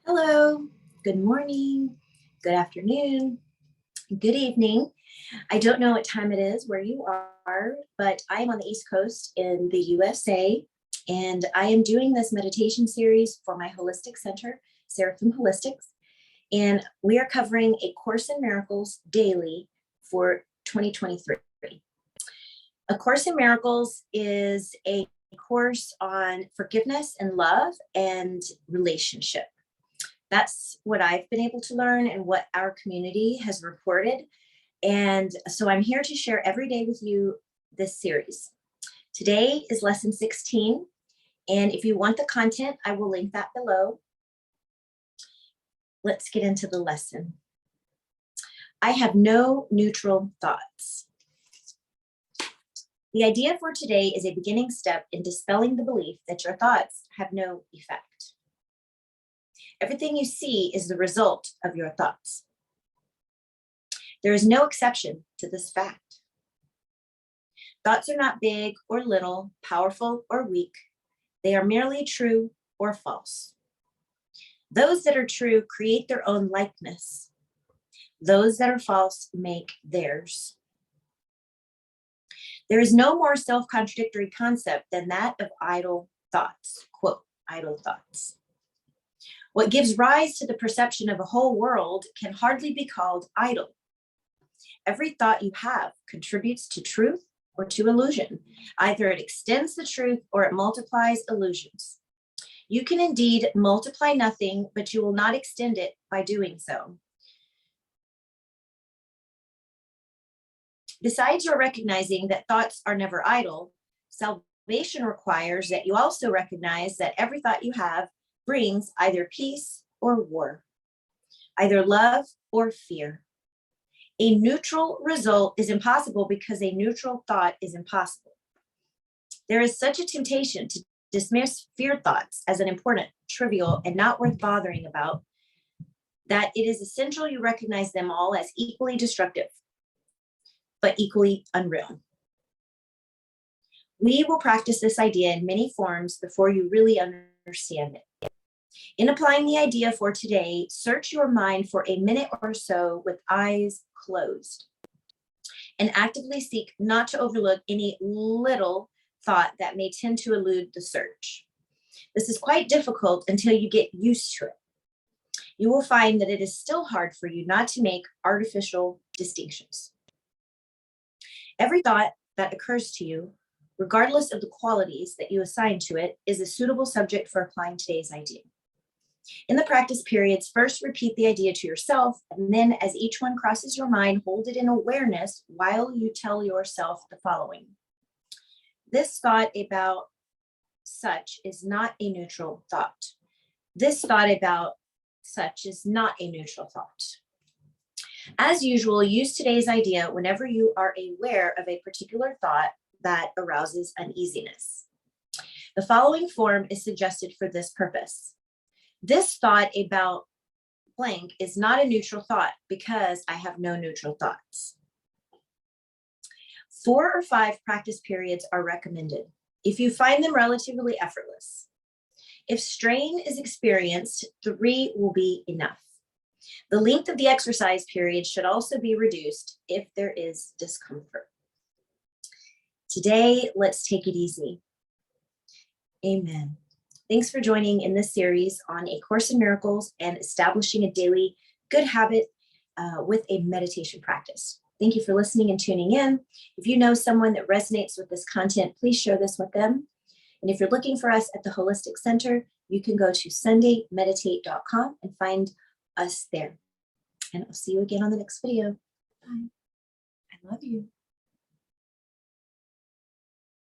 Hello, good morning, good afternoon, good evening. I don't know what time it is where you are, but I'm on the East Coast in the USA, and I am doing this meditation series for my holistic center, Seraphim Holistics, and we are covering A Course in Miracles daily for 2023. A Course in Miracles is a course on forgiveness and love and relationship. That's what I've been able to learn and what our community has reported. And so I'm here to share every day with you this series. Today is lesson 16. And if you want the content, I will link that below. Let's get into the lesson. I have no neutral thoughts. The idea for today is a beginning step in dispelling the belief that your thoughts have no effect. Everything you see is the result of your thoughts. There is no exception to this fact. Thoughts are not big or little, powerful or weak. They are merely true or false. Those that are true create their own likeness. Those that are false make theirs. There is no more self-contradictory concept than that of idle thoughts. Quote, idle thoughts. What gives rise to the perception of a whole world can hardly be called idle. Every thought you have contributes to truth or to illusion. Either it extends the truth or it multiplies illusions. You can indeed multiply nothing, but you will not extend it by doing so. Besides your recognizing that thoughts are never idle, salvation requires that you also recognize that every thought you have brings either peace or war, either love or fear. A neutral result is impossible because a neutral thought is impossible. There is such a temptation to dismiss fear thoughts as unimportant, trivial, and not worth bothering about, that it is essential you recognize them all as equally destructive, but equally unreal. We will practice this idea in many forms before you really understand it. In applying the idea for today, search your mind for a minute or so with eyes closed and actively seek not to overlook any little thought that may tend to elude the search. This is quite difficult until you get used to it. You will find that it is still hard for you not to make artificial distinctions. Every thought that occurs to you, regardless of the qualities that you assign to it, is a suitable subject for applying today's idea. In the practice periods, first repeat the idea to yourself, and then as each one crosses your mind, hold it in awareness while you tell yourself the following. This thought about such is not a neutral thought. This thought about such is not a neutral thought. As usual, use today's idea whenever you are aware of a particular thought that arouses uneasiness. The following form is suggested for this purpose. This thought about blank is not a neutral thought because I have no neutral thoughts. 4 or 5 practice periods are recommended if you find them relatively effortless. If strain is experienced, 3 will be enough. The length of the exercise period should also be reduced if there is discomfort. Today, let's take it easy. Amen. Thanks for joining in this series on A Course in Miracles and establishing a daily good habit with a meditation practice. Thank you for listening and tuning in. If you know someone that resonates with this content, please share this with them. And if you're looking for us at the Holistic Center, you can go to sundaymeditate.com and find us there. And I'll see you again on the next video. Bye. I love you.